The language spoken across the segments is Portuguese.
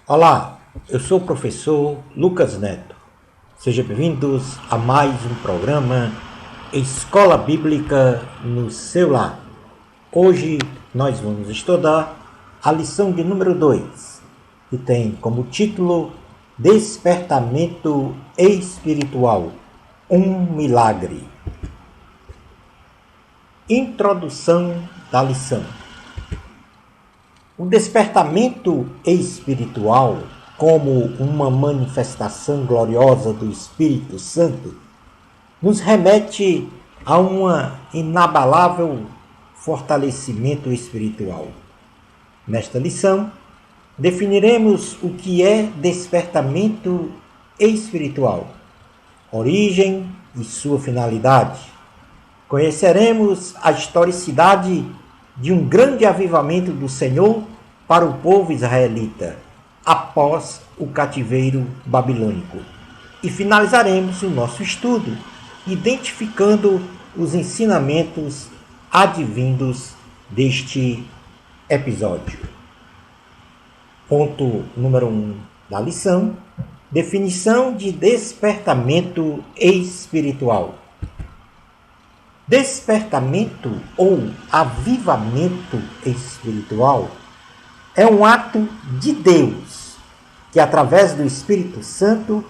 Olá, eu sou o professor Lucas Neto. Sejam bem-vindos a mais um programa Escola Bíblica no seu lar. Hoje nós vamos estudar a lição de número 2, que tem como título Despertamento Espiritual, um milagre. Introdução da lição. O despertamento espiritual, como uma manifestação gloriosa do Espírito Santo, nos remete a um inabalável fortalecimento espiritual. Nesta lição, definiremos o que é despertamento espiritual, origem e sua finalidade. Conheceremos a historicidade de um grande avivamento do Senhor para o povo israelita, após o cativeiro babilônico. E finalizaremos o nosso estudo identificando os ensinamentos advindos deste episódio. Ponto número 1 da lição: definição de despertamento espiritual. Despertamento ou avivamento espiritual é um ato de Deus que, através do Espírito Santo,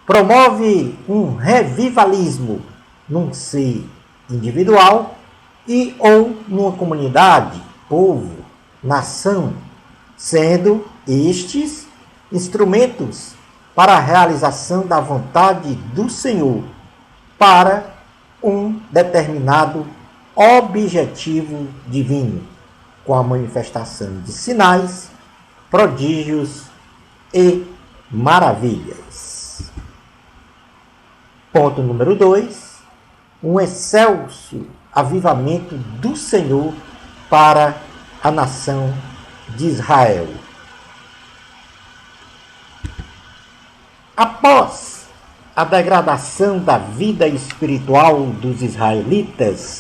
promove um revivalismo num ser individual e ou numa comunidade, povo, nação, sendo estes instrumentos para a realização da vontade do Senhor para um determinado objetivo divino, com a manifestação de sinais, prodígios e maravilhas. Ponto número 2. Um excelso avivamento do Senhor para a nação de Israel. Após a degradação da vida espiritual dos israelitas,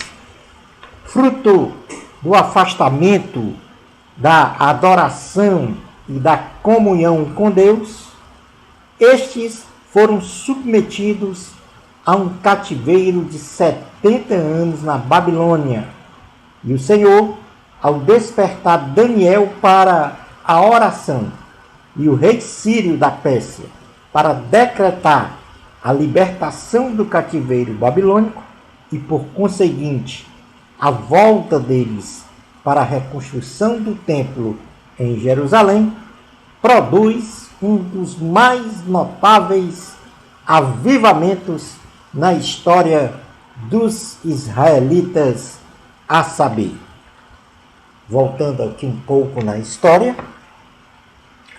fruto do afastamento da adoração e da comunhão com Deus, estes foram submetidos a um cativeiro de 70 anos na Babilônia. E o Senhor, ao despertar Daniel para a oração e o rei Sírio da Pérsia para decretar a libertação do cativeiro babilônico e, por conseguinte, a volta deles para a reconstrução do templo em Jerusalém, produz um dos mais notáveis avivamentos na história dos israelitas, a saber. Voltando aqui um pouco na história,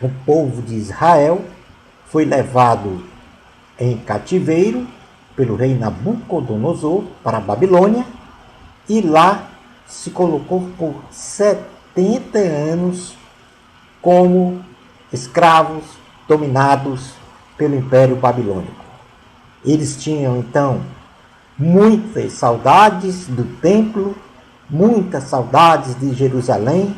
o povo de Israel foi levado em cativeiro pelo rei Nabucodonosor para a Babilônia e lá se colocou por 70 anos como escravos dominados pelo Império Babilônico. Eles tinham então muitas saudades do templo, muitas saudades de Jerusalém.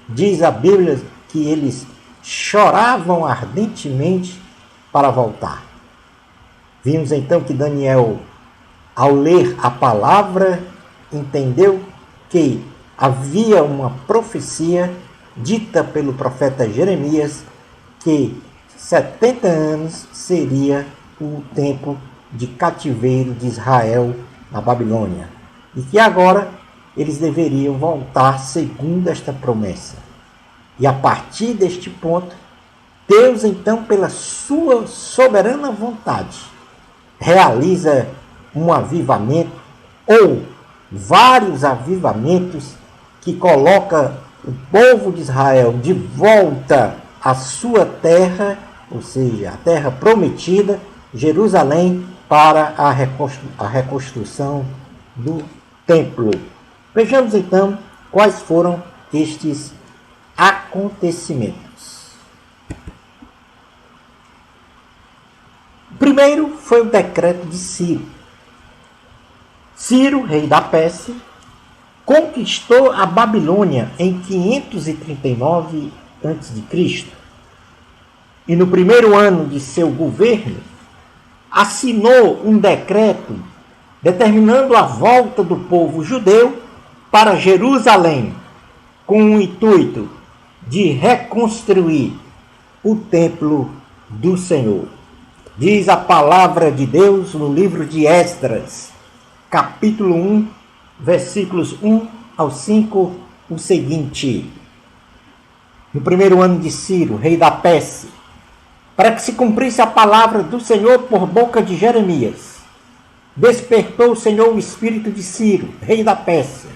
Diz a Bíblia que eles choravam ardentemente para voltar. Vimos então que Daniel, ao ler a palavra, entendeu que havia uma profecia dita pelo profeta Jeremias que 70 anos seria o tempo de cativeiro de Israel na Babilônia e que agora eles deveriam voltar segundo esta promessa. E a partir deste ponto, Deus então, pela sua soberana vontade, realiza um avivamento ou vários avivamentos que coloca o povo de Israel de volta à sua terra, ou seja, a terra prometida, Jerusalém, para a reconstrução do templo. Vejamos então quais foram estes acontecimentos. Primeiro foi o decreto de Ciro. Ciro, rei da Pérsia, conquistou a Babilônia em 539 a.C. e no primeiro ano de seu governo, assinou um decreto determinando a volta do povo judeu para Jerusalém, com o intuito de reconstruir o templo do Senhor. Diz a palavra de Deus no livro de Esdras, capítulo 1, versículos 1 ao 5, o seguinte: no primeiro ano de Ciro, rei da Pérsia, para que se cumprisse a palavra do Senhor por boca de Jeremias, despertou o Senhor o espírito de Ciro, rei da Pérsia,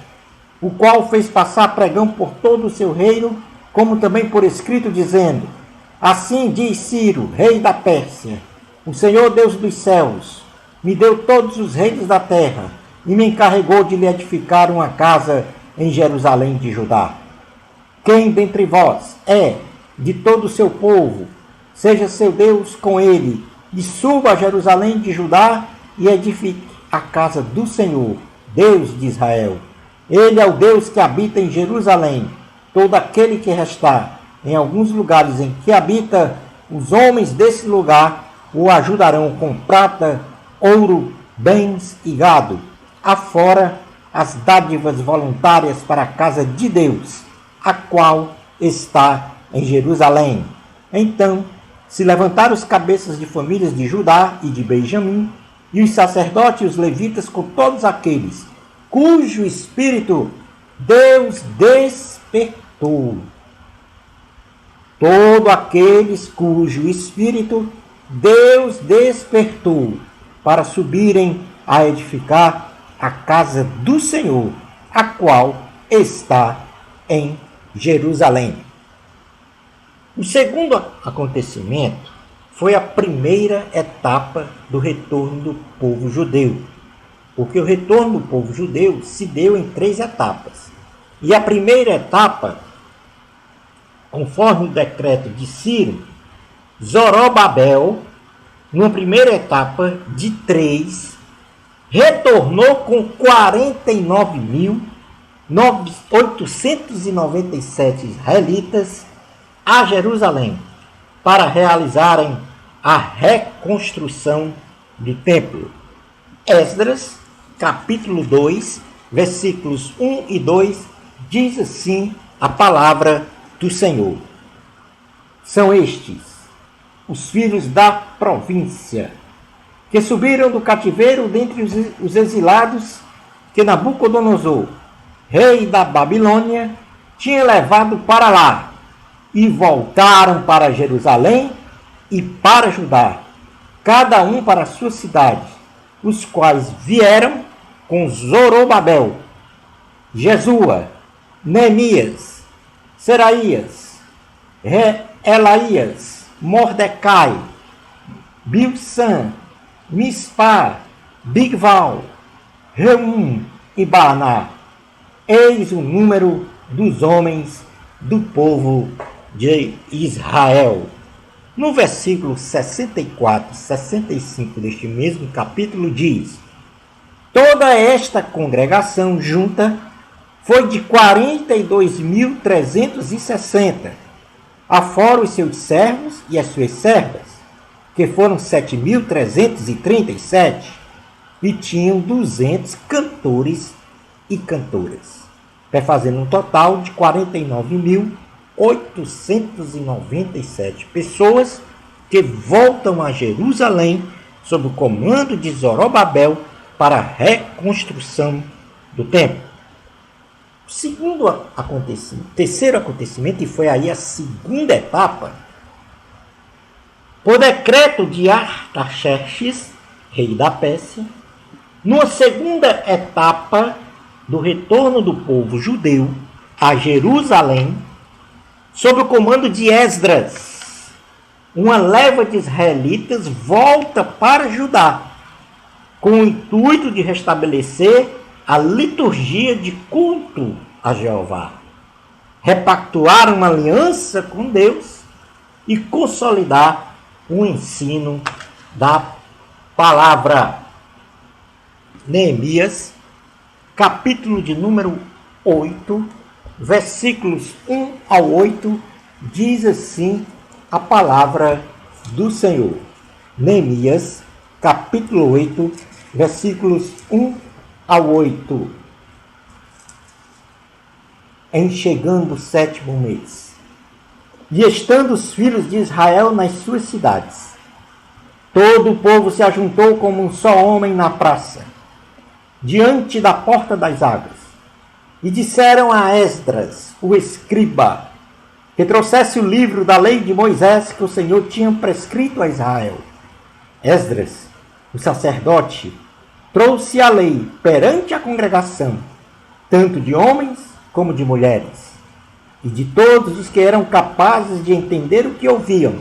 o qual fez passar pregão por todo o seu reino, como também por escrito, dizendo: assim diz Ciro, rei da Pérsia: o Senhor Deus dos céus me deu todos os reinos da terra e me encarregou de lhe edificar uma casa em Jerusalém de Judá. Quem dentre vós é de todo o seu povo, seja seu Deus com ele, e suba a Jerusalém de Judá e edifique a casa do Senhor, Deus de Israel. Ele é o Deus que habita em Jerusalém. Todo aquele que restar em alguns lugares em que habita, os homens desse lugar o ajudarão com prata, ouro, bens e gado, afora as dádivas voluntárias para a casa de Deus, a qual está em Jerusalém. Então se levantaram os cabeças de famílias de Judá e de Benjamim, e os sacerdotes e os levitas com todos aqueles cujo espírito Deus despertou. Todos aqueles cujo espírito Deus despertou para subirem a edificar a casa do Senhor, a qual está em Jerusalém. O segundo acontecimento foi a primeira etapa do retorno do povo judeu, porque o retorno do povo judeu se deu em 3 etapas. E a primeira etapa, conforme o decreto de Ciro, Zorobabel, numa primeira etapa de 3, retornou com 49.897 israelitas a Jerusalém para realizarem a reconstrução do templo. Esdras, capítulo 2, versículos 1 e 2, diz assim a palavra do Senhor. São estes os filhos da província, que subiram do cativeiro dentre os exilados que Nabucodonosor, rei da Babilônia, tinha levado para lá, e voltaram para Jerusalém e para Judá, cada um para a sua cidade, os quais vieram com Zorobabel, Jesua, Neemias, Seraías, Elaías, Mordecai, Bilsan, Mispar, Bigval, Reum e Baaná. Eis o número dos homens do povo de Israel. No versículo 64 e 65 deste mesmo capítulo diz: toda esta congregação junta foi de 42.360, afora os seus servos e as suas servas, que foram 7.337, e tinham 200 cantores e cantoras, fazendo um total de 49.897 pessoas que voltam a Jerusalém sob o comando de Zorobabel para a reconstrução do templo. O terceiro acontecimento, e foi aí a segunda etapa, por decreto de Artaxerxes, rei da Pérsia, numa segunda etapa do retorno do povo judeu a Jerusalém, sob o comando de Esdras, uma leva de israelitas volta para Judá, com o intuito de restabelecer a liturgia de culto a Jeová, repactuar uma aliança com Deus e consolidar o ensino da palavra. Neemias, capítulo de número 8, versículos 1 ao 8, diz assim a palavra do Senhor. Neemias, capítulo 8, versículos 1 ao 8. Em chegando o 7º mês. E estando os filhos de Israel nas suas cidades, todo o povo se ajuntou como um só homem na praça, diante da porta das águas. E disseram a Esdras, o escriba, que trouxesse o livro da lei de Moisés que o Senhor tinha prescrito a Israel. Esdras, o sacerdote, trouxe a lei perante a congregação, tanto de homens como de mulheres, e de todos os que eram capazes de entender o que ouviam.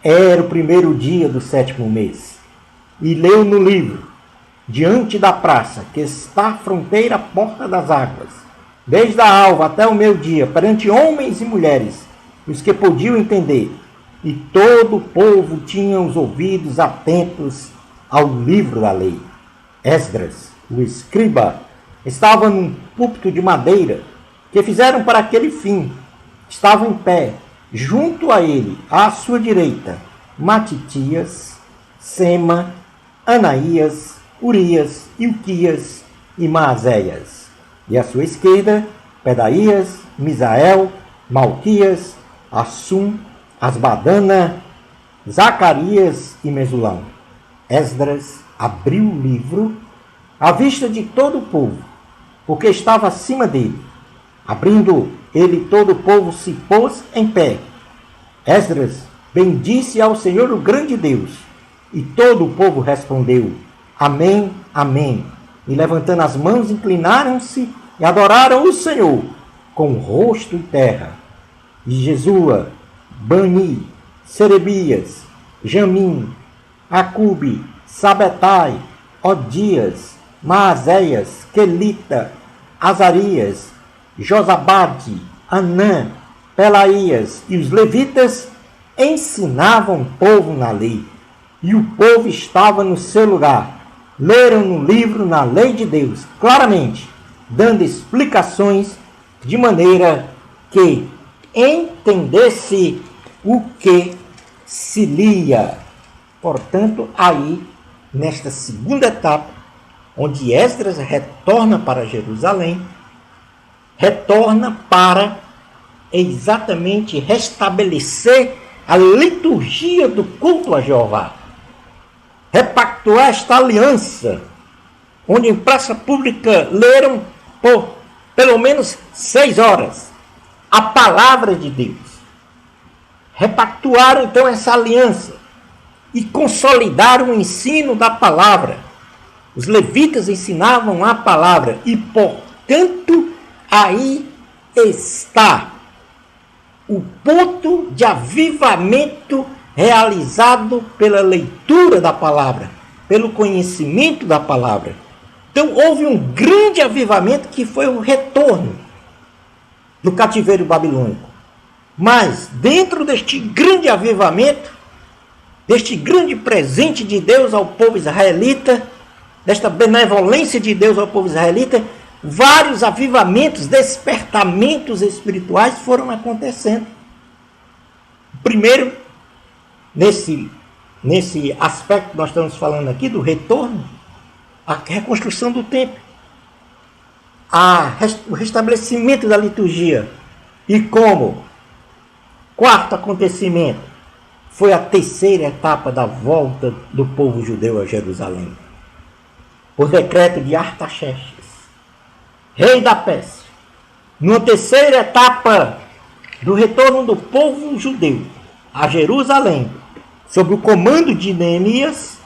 Era o 1º dia do 7º mês, e leu no livro, diante da praça, que está à fronteira à porta das águas, desde a alva até o meio-dia, perante homens e mulheres, os que podiam entender, e todo o povo tinha os ouvidos atentos ao livro da lei. Esdras, o escriba, estava num púlpito de madeira, que fizeram para aquele fim. Estava em pé, junto a ele, à sua direita, Matitias, Sema, Anaías, Urias, Ilquias e Maazéias. E à sua esquerda, Pedaías, Misael, Malquias, Assum, Asbadana, Zacarias e Mesulão. Esdras abriu o livro à vista de todo o povo, porque estava acima dele. Abrindo ele, todo o povo se pôs em pé. Esdras bendisse ao Senhor, o grande Deus, e todo o povo respondeu: Amém, amém. E levantando as mãos, inclinaram-se e adoraram o Senhor com o rosto em terra. E Jesua, Bani, Serebias, Jamim, Acube, Sabetai, Odias, Maazéias, Quelita, Azarias, Josabade, Anã, Pelaías e os levitas ensinavam o povo na lei. E o povo estava no seu lugar. Leram no livro, na lei de Deus, claramente, dando explicações de maneira que entendesse o que se lia. Portanto, aí, nesta segunda etapa, onde Esdras retorna para Jerusalém, retorna para exatamente restabelecer a liturgia do culto a Jeová. Repactuar esta aliança, onde em praça pública leram por pelo menos 6 horas a palavra de Deus. Repactuaram então essa aliança e consolidaram o ensino da palavra. Os levitas ensinavam a palavra e, portanto, aí está o ponto de avivamento realizado pela leitura da palavra, pelo conhecimento da palavra. Então houve um grande avivamento que foi o retorno do cativeiro babilônico. Mas dentro deste grande avivamento, deste grande presente de Deus ao povo israelita, desta benevolência de Deus ao povo israelita, vários avivamentos, despertamentos espirituais foram acontecendo. Primeiro, nesse aspecto que nós estamos falando aqui, do retorno, a reconstrução do templo, o restabelecimento da liturgia. E como quarto acontecimento, foi a terceira etapa da volta do povo judeu a Jerusalém. Por decreto de Artaxerxes, rei da Pérsia. Numa terceira etapa do retorno do povo judeu a Jerusalém, sob o comando de Neemias,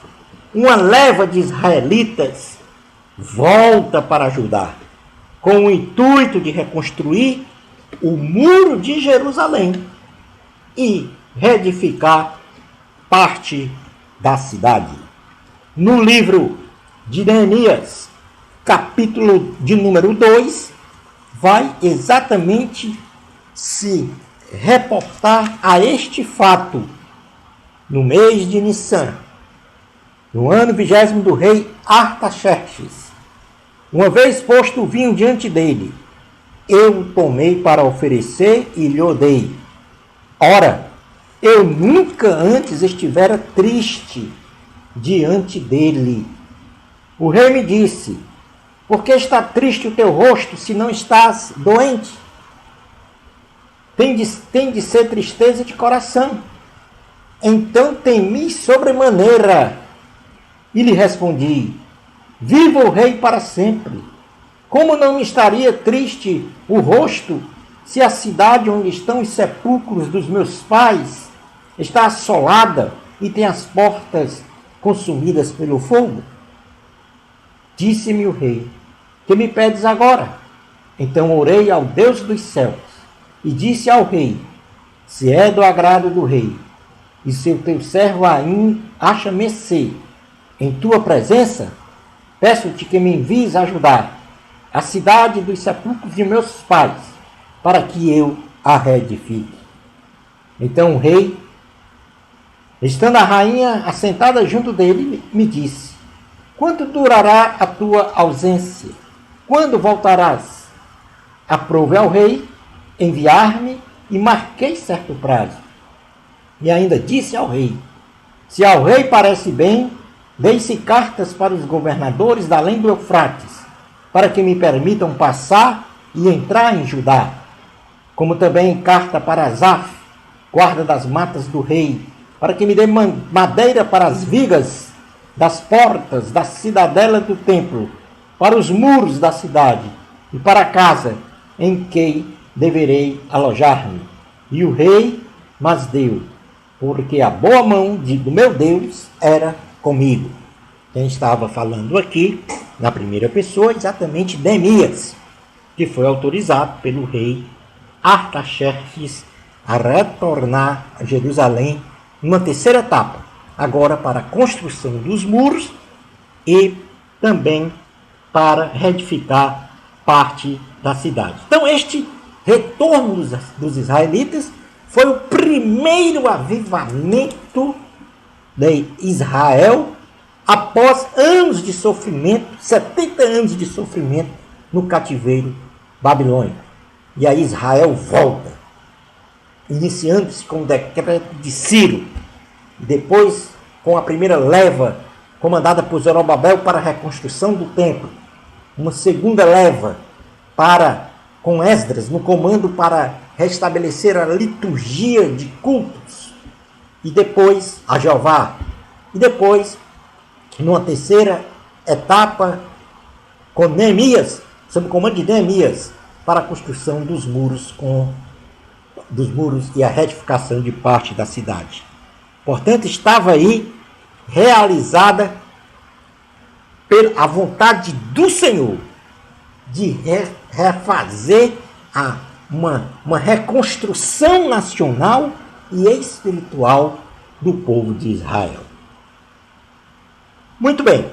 uma leva de israelitas volta para Judá, com o intuito de reconstruir o muro de Jerusalém e reedificar parte da cidade. No livro de Neemias, capítulo de número 2, vai exatamente se reportar a este fato. No mês de Nissan, no ano 20º do rei Artaxerxes, uma vez posto o vinho diante dele, eu o tomei para oferecer e lhe dei. Ora, Eu nunca antes estivera triste diante dele. O rei me disse: por que está triste o teu rosto, se não estás doente? Tem de ser tristeza de coração. Então temi sobremaneira e lhe respondi: viva o rei para sempre! Como não me estaria triste o rosto, se a cidade onde estão os sepulcros dos meus pais está assolada e tem as portas consumidas pelo fogo? Disse-me o rei: que me pedes agora? Então orei ao Deus dos céus e disse ao rei: se é do agrado do rei, e se o teu servo acha mercê em tua presença, peço-te que me envies ajudar a cidade dos sepulcros de meus pais, para que eu a reedifique. Então o rei, estando a rainha assentada junto dele, me disse: quanto durará a tua ausência? Quando voltarás? Aprove ao rei enviar-me e marquei certo prazo. E ainda disse ao rei: se ao rei parece bem, dei-se cartas para os governadores da além do Eufrates, para que me permitam passar e entrar em Judá, como também carta para Asaf, guarda das matas do rei, para que me dê madeira para as vigas das portas da cidadela do templo, para os muros da cidade e para a casa em que deverei alojar-me. E o rei mas deu, porque a boa mão do meu Deus era comigo. Quem estava falando aqui, na primeira pessoa, exatamente Neemias, que foi autorizado pelo rei Artaxerxes a retornar a Jerusalém numa terceira etapa, agora para a construção dos muros e também para reedificar parte da cidade. Então, este retorno dos israelitas foi o primeiro avivamento de Israel após anos de sofrimento, 70 anos de sofrimento no cativeiro babilônico. E aí Israel volta, iniciando-se com o decreto de Ciro, e depois com a primeira leva comandada por Zorobabel para a reconstrução do templo, uma segunda leva com Esdras no comando para restabelecer a liturgia de cultos, e depois a Jeová, e depois, numa terceira etapa, com Neemias, sob o comando de Neemias, para a construção dos muros e a retificação de parte da cidade. Portanto, estava aí realizada a vontade do Senhor de refazer uma reconstrução nacional e espiritual do povo de Israel. Muito bem.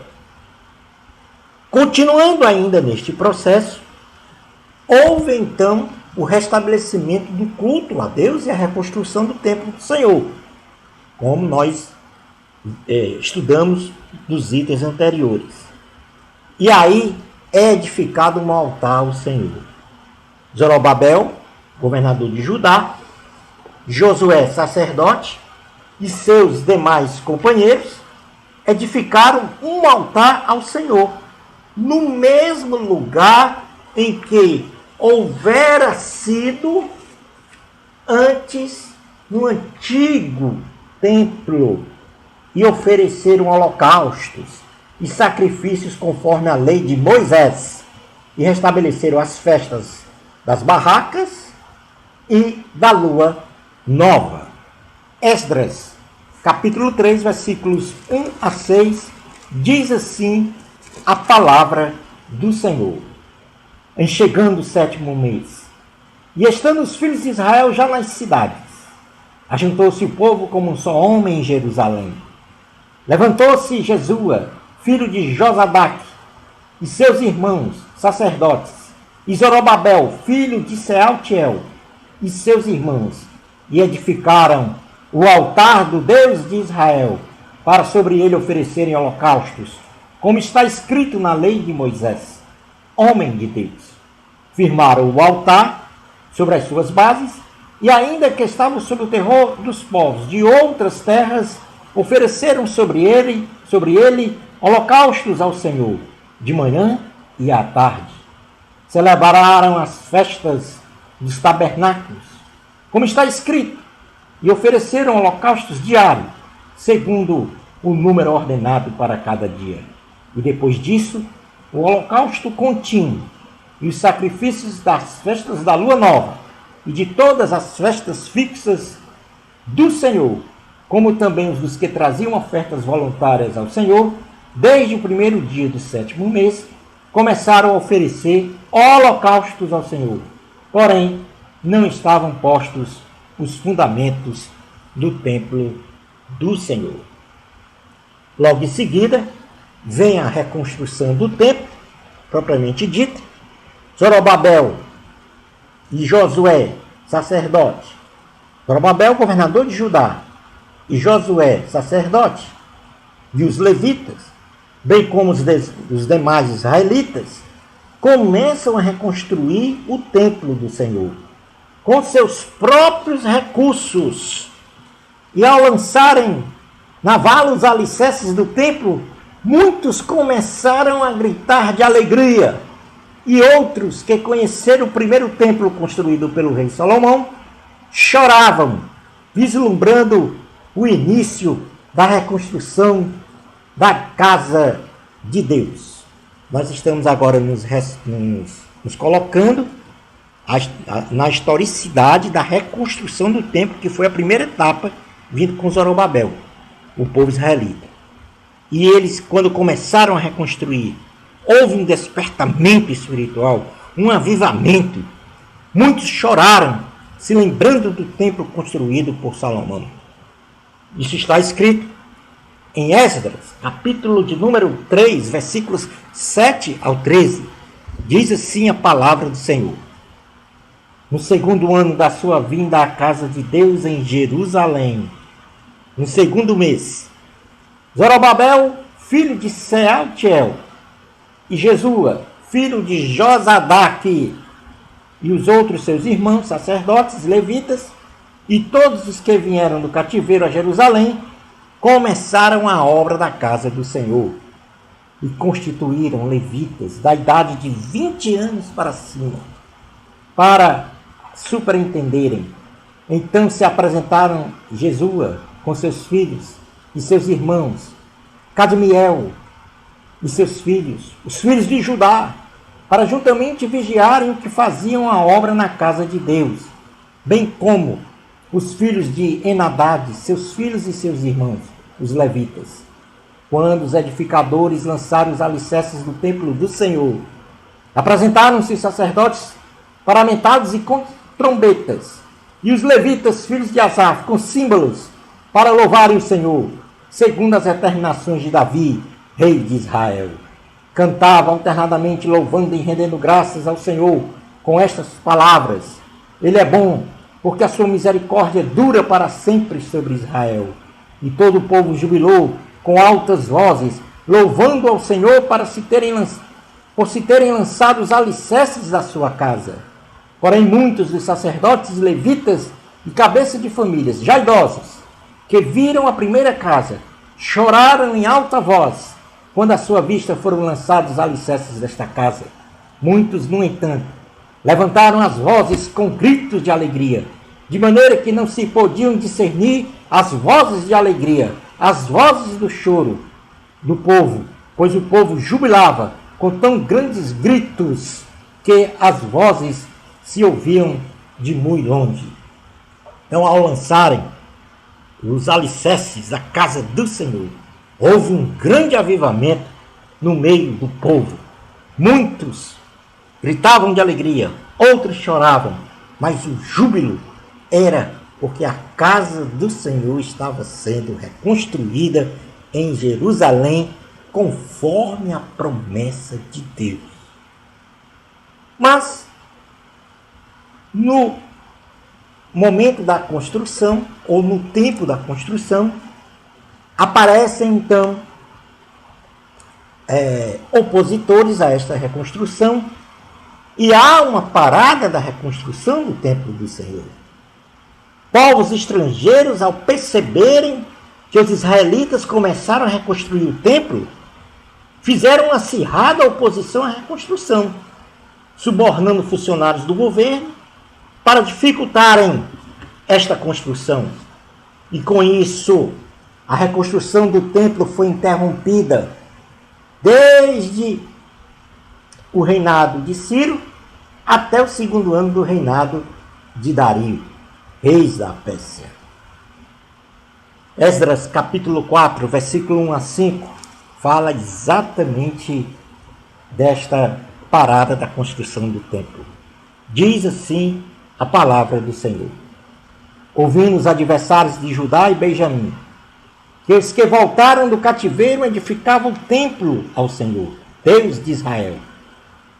Continuando ainda neste processo, houve então o restabelecimento do culto a Deus e a reconstrução do templo do Senhor, como nós estudamos nos itens anteriores. E aí é edificado um altar ao Senhor. Zorobabel, governador de Judá, Josué, sacerdote, e seus demais companheiros edificaram um altar ao Senhor, no mesmo lugar em que houvera sido antes no antigo templo, e ofereceram holocaustos e sacrifícios conforme a lei de Moisés, e restabeleceram as festas das barracas e da lua nova. Esdras, capítulo 3, versículos 1 a 6, diz assim a palavra do Senhor. Em chegando o 7º mês, e estando os filhos de Israel já nas cidades, ajuntou-se o povo como um só homem em Jerusalém. Levantou-se Jesua, filho de Josadaque, e seus irmãos, sacerdotes, e Zorobabel, filho de Sealtiel, e seus irmãos, e edificaram o altar do Deus de Israel, para sobre ele oferecerem holocaustos, como está escrito na lei de Moisés, homem de Deus. Firmaram o altar sobre as suas bases, E ainda que estavam sob o terror dos povos de outras terras, ofereceram sobre ele holocaustos ao Senhor, de manhã e à tarde. Celebraram as festas dos tabernáculos, como está escrito, e ofereceram holocaustos diários, segundo o número ordenado para cada dia. E depois disso, o holocausto contínuo e os sacrifícios das festas da lua nova e de todas as festas fixas do Senhor, como também os dos que traziam ofertas voluntárias ao Senhor, desde o primeiro dia do 7º mês, começaram a oferecer holocaustos ao Senhor. Porém, não estavam postos os fundamentos do templo do Senhor. Logo em seguida, vem a reconstrução do templo, propriamente dita. Zorobabel e Josué, sacerdote. Zorobabel, governador de Judá, e Josué, sacerdote, e os levitas, bem como os demais israelitas, começam a reconstruir o templo do Senhor, com seus próprios recursos. E ao lançarem na vala os alicerces do templo, muitos começaram a gritar de alegria. E outros que conheceram o primeiro templo construído pelo rei Salomão, choravam, vislumbrando o início da reconstrução da casa de Deus. Nós estamos agora nos colocando na historicidade da reconstrução do templo, que foi a primeira etapa, vindo com Zorobabel, o povo israelita. E eles, quando começaram a reconstruir, houve um despertamento espiritual, um avivamento. Muitos choraram, se lembrando do templo construído por Salomão. Isso está escrito em Esdras, capítulo de número 3, versículos 7 ao 13. Diz assim a palavra do Senhor. No 2º ano da sua vinda à casa de Deus em Jerusalém, no 2º mês, Zorobabel, filho de Sealtiel, e Jesua, filho de Josadaque, e os outros seus irmãos, sacerdotes, levitas, e todos os que vieram do cativeiro a Jerusalém, começaram a obra da casa do Senhor, e constituíram levitas da idade de 20 anos para cima, para superintenderem. Então se apresentaram Jesua com seus filhos e seus irmãos, Cadmiel e seus filhos, os filhos de Judá, para juntamente vigiarem o que faziam a obra na casa de Deus, bem como os filhos de Enadad, seus filhos e seus irmãos, os levitas. Quando os edificadores lançaram os alicerces do templo do Senhor, apresentaram-se os sacerdotes paramentados e com trombetas, e os levitas, filhos de Asaf, com símbolos, para louvarem o Senhor, segundo as determinações de Davi, rei de Israel. Cantavam alternadamente, louvando e rendendo graças ao Senhor com estas palavras: Ele é bom, porque a sua misericórdia dura para sempre sobre Israel. E todo o povo jubilou com altas vozes, louvando ao Senhor por se terem lançado os alicerces da sua casa. Porém, muitos dos sacerdotes, levitas e cabeças de famílias, já idosos, que viram a primeira casa, choraram em alta voz, quando à sua vista foram lançados os alicerces desta casa. Muitos, no entanto, levantaram as vozes com gritos de alegria, de maneira que não se podiam discernir as vozes de alegria, as vozes do choro do povo, pois o povo jubilava com tão grandes gritos que as vozes se ouviam de muito longe. Então, ao lançarem os alicerces da casa do Senhor, houve um grande avivamento no meio do povo. Muitos gritavam de alegria, outros choravam, mas o júbilo era porque a casa do Senhor estava sendo reconstruída em Jerusalém, conforme a promessa de Deus. Mas, no momento da construção, ou no tempo da construção, aparecem então opositores a esta reconstrução, e há uma parada da reconstrução do templo do Senhor. povos estrangeiros, ao perceberem que os israelitas começaram a reconstruir o templo, fizeram uma acirrada oposição à reconstrução, subornando funcionários do governo para dificultarem esta construção. E com isso, a reconstrução do templo foi interrompida desde o reinado de Ciro até o segundo ano do reinado de Dario, rei da Pérsia. Esdras capítulo 4, versículo 1 a 5, fala exatamente desta parada da construção do templo. Diz assim a palavra do Senhor: ouvindo os adversários de Judá e Benjamim, que os que voltaram do cativeiro edificavam o templo ao Senhor, Deus de Israel.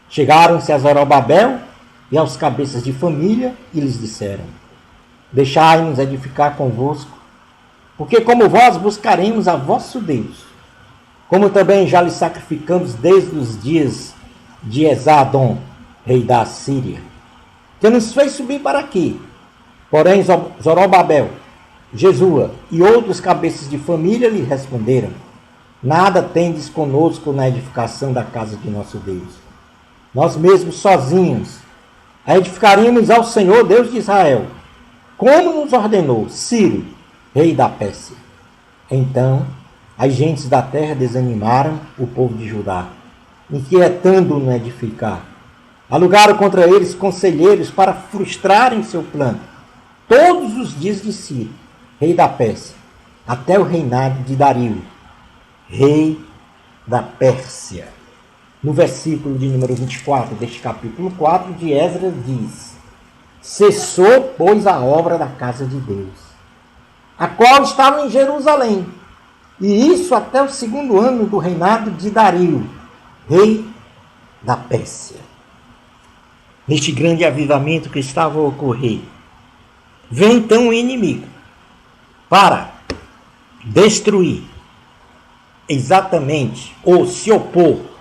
Chegaram-se a Zorobabel e aos cabeças de família e lhes disseram: deixai-nos edificar convosco, porque como vós buscaremos a vosso Deus, como também já lhe sacrificamos desde os dias de Esarhadon, rei da Assíria, que nos fez subir para aqui. Porém Zorobabel, Jesua e outros cabeças de família lhe responderam: nada tendes conosco na edificação da casa de nosso Deus. Nós mesmos sozinhos a edificaríamos ao Senhor Deus de Israel, como nos ordenou Ciro, rei da Pérsia. Então as gentes da terra desanimaram o povo de Judá, inquietando-o no edificar. Alugaram contra eles conselheiros para frustrarem seu plano, todos os dias de Ciro, rei da Pérsia, até o reinado de Dario, rei da Pérsia. No versículo de número 24 deste capítulo 4 de Esdras diz: cessou, pois, a obra da casa de Deus, a qual estava em Jerusalém, e isso até o segundo ano do reinado de Dario, rei da Pérsia. Neste grande avivamento que estava a ocorrer, vem então o inimigo para destruir exatamente ou se opor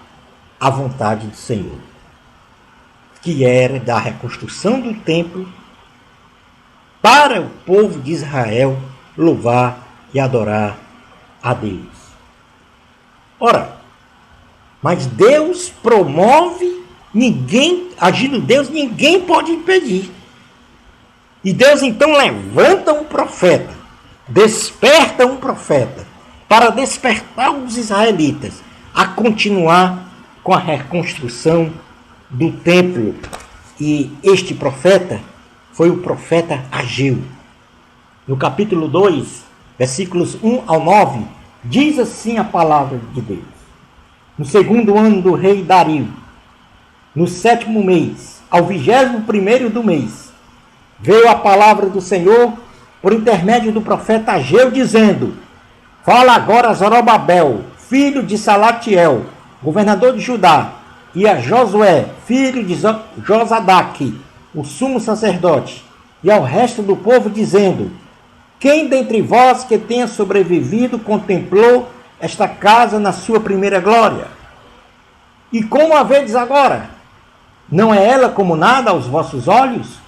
à vontade do Senhor, que era da reconstrução do templo para o povo de Israel louvar e adorar a Deus. Ora, mas Deus promove, agindo Deus, ninguém pode impedir. E Deus então levanta um profeta, desperta um profeta, para despertar os israelitas a continuar com a reconstrução do templo. E este profeta foi o profeta Ageu. No capítulo 2, versículos 1 ao 9, diz assim a palavra de Deus: no segundo ano do rei Dario, no 7º mês, ao 21º do mês, veio a palavra do Senhor por intermédio do profeta Ageu, dizendo: fala agora a Zorobabel, filho de Salatiel, governador de Judá, e a Josué, filho de Josadaque, o sumo sacerdote, e ao resto do povo, dizendo: quem dentre vós que tenha sobrevivido contemplou esta casa na sua primeira glória? E como a vedes agora? Não é ela como nada aos vossos olhos?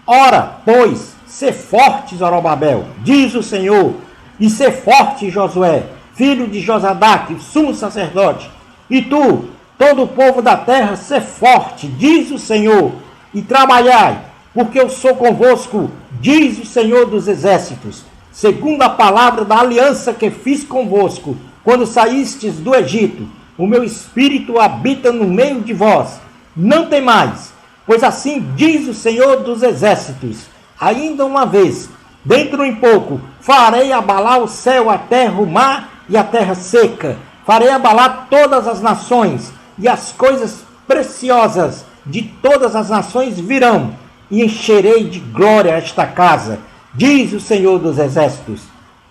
Ora, pois, sê forte, Zorobabel, diz o Senhor, e sê forte, Josué, filho de Josadaque, o sumo sacerdote, e tu, todo o povo da terra, sê forte, diz o Senhor, e trabalhai, porque eu sou convosco, diz o Senhor dos exércitos, segundo a palavra da aliança que fiz convosco, quando saístes do Egito. O meu espírito habita no meio de vós. Não temais, pois assim diz o Senhor dos exércitos: ainda uma vez, dentro em pouco, farei abalar o céu, a terra, o mar e a terra seca. Farei abalar todas as nações, e as coisas preciosas de todas as nações virão, e encherei de glória esta casa, diz o Senhor dos exércitos.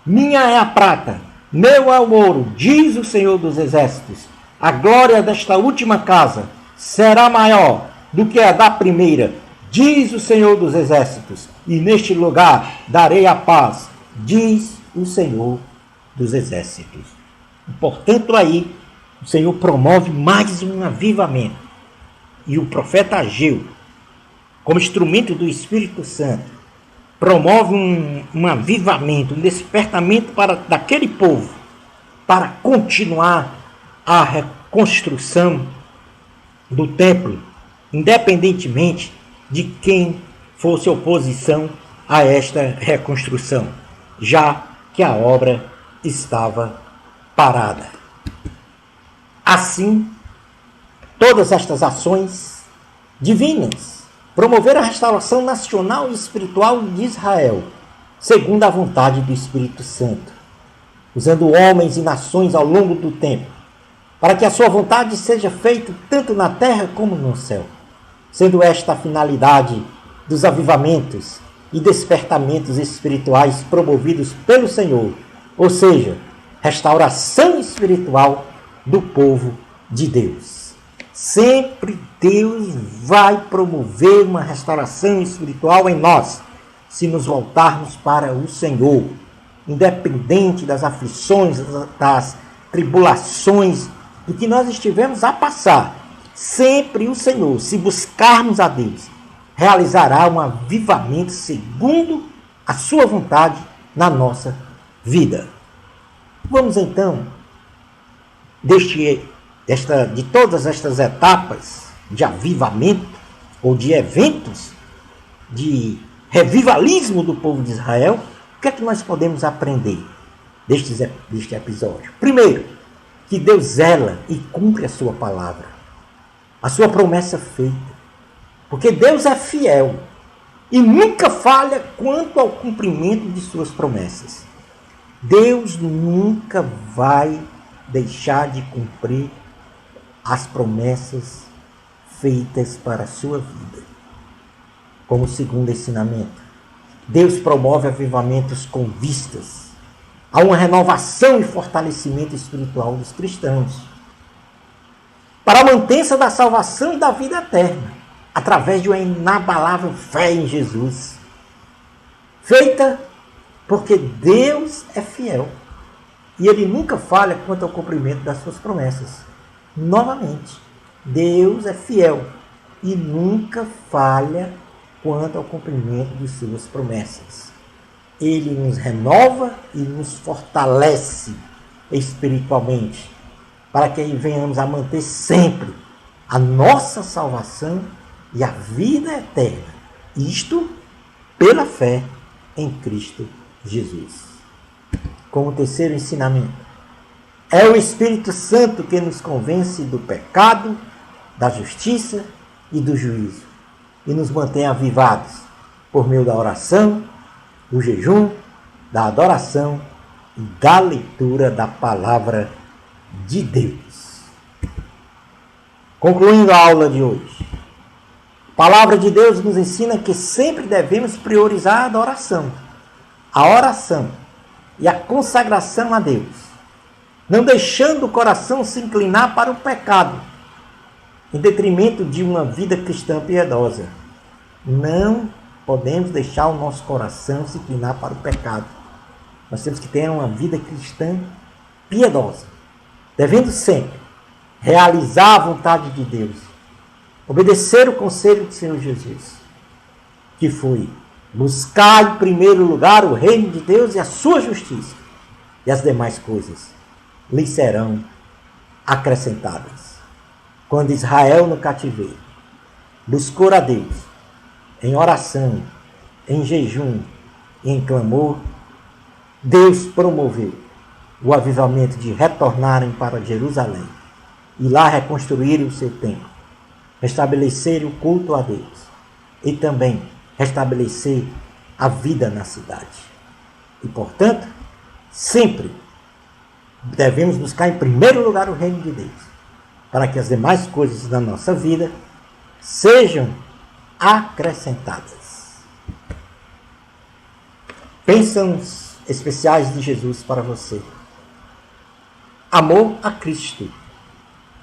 Minha é a prata, meu é o ouro, diz o Senhor dos exércitos. A glória desta última casa será maior do que a da primeira, diz o Senhor dos exércitos. E neste lugar darei a paz, diz o Senhor dos exércitos. E, portanto, aí o Senhor promove mais um avivamento. E o profeta Ageu, como instrumento do Espírito Santo, promove um avivamento, um despertamento daquele povo para continuar a reconstrução do templo, independentemente de quem fosse oposição a esta reconstrução, já que a obra estava parada. Assim, todas estas ações divinas promoveram a restauração nacional e espiritual de Israel, segundo a vontade do Espírito Santo, usando homens e nações ao longo do tempo, para que a sua vontade seja feita tanto na terra como no céu, sendo esta a finalidade dos avivamentos e despertamentos espirituais promovidos pelo Senhor, ou seja, restauração espiritual do povo de Deus. Sempre Deus vai promover uma restauração espiritual em nós, se nos voltarmos para o Senhor, independente das aflições, das tribulações, do que nós estivemos a passar. Sempre o Senhor, se buscarmos a Deus, realizará um avivamento segundo a sua vontade na nossa vida. Vamos então, de todas estas etapas de avivamento ou de eventos de revivalismo do povo de Israel, o que é que nós podemos aprender deste episódio? Primeiro, que Deus zela e cumpre a sua palavra, a sua promessa feita. Porque Deus é fiel e nunca falha quanto ao cumprimento de suas promessas. Deus nunca vai deixar de cumprir as promessas feitas para a sua vida. Como segundo ensinamento, Deus promove avivamentos com vistas a uma renovação e fortalecimento espiritual dos cristãos, para a manutenção da salvação e da vida eterna, através de uma inabalável fé em Jesus, feita porque Deus é fiel e Ele nunca falha quanto ao cumprimento das suas promessas. Novamente, Deus é fiel e nunca falha quanto ao cumprimento de suas promessas. Ele nos renova e nos fortalece espiritualmente, para que venhamos a manter sempre a nossa salvação e a vida eterna. Isto pela fé em Cristo Jesus. Como terceiro ensinamento, é o Espírito Santo que nos convence do pecado, da justiça e do juízo, e nos mantém avivados por meio da oração, do jejum, da adoração e da leitura da palavra de Deus. Concluindo a aula de hoje, a palavra de Deus nos ensina que sempre devemos priorizar a oração e a consagração a Deus, não deixando o coração se inclinar para o pecado, em detrimento de uma vida cristã piedosa. Não podemos deixar o nosso coração se inclinar para o pecado. Nós temos que ter uma vida cristã piedosa, devendo sempre realizar a vontade de Deus, obedecer o conselho do Senhor Jesus, que foi: buscar em primeiro lugar o reino de Deus e a sua justiça, e as demais coisas lhes serão acrescentadas. Quando Israel no cativeiro buscou a Deus em oração, em jejum e em clamor, Deus promoveu o avivamento de retornarem para Jerusalém e lá reconstruírem o seu templo, restabelecer o culto a Deus e também restabelecer a vida na cidade. E, portanto, sempre devemos buscar em primeiro lugar o reino de Deus, para que as demais coisas da nossa vida sejam acrescentadas. Bênçãos especiais de Jesus para você. Amor a Cristo.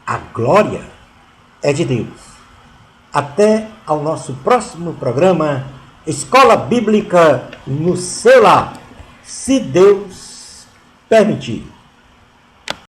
A glória é de Deus. Até ao nosso próximo programa Escola Bíblica no seu lar, se Deus permitir.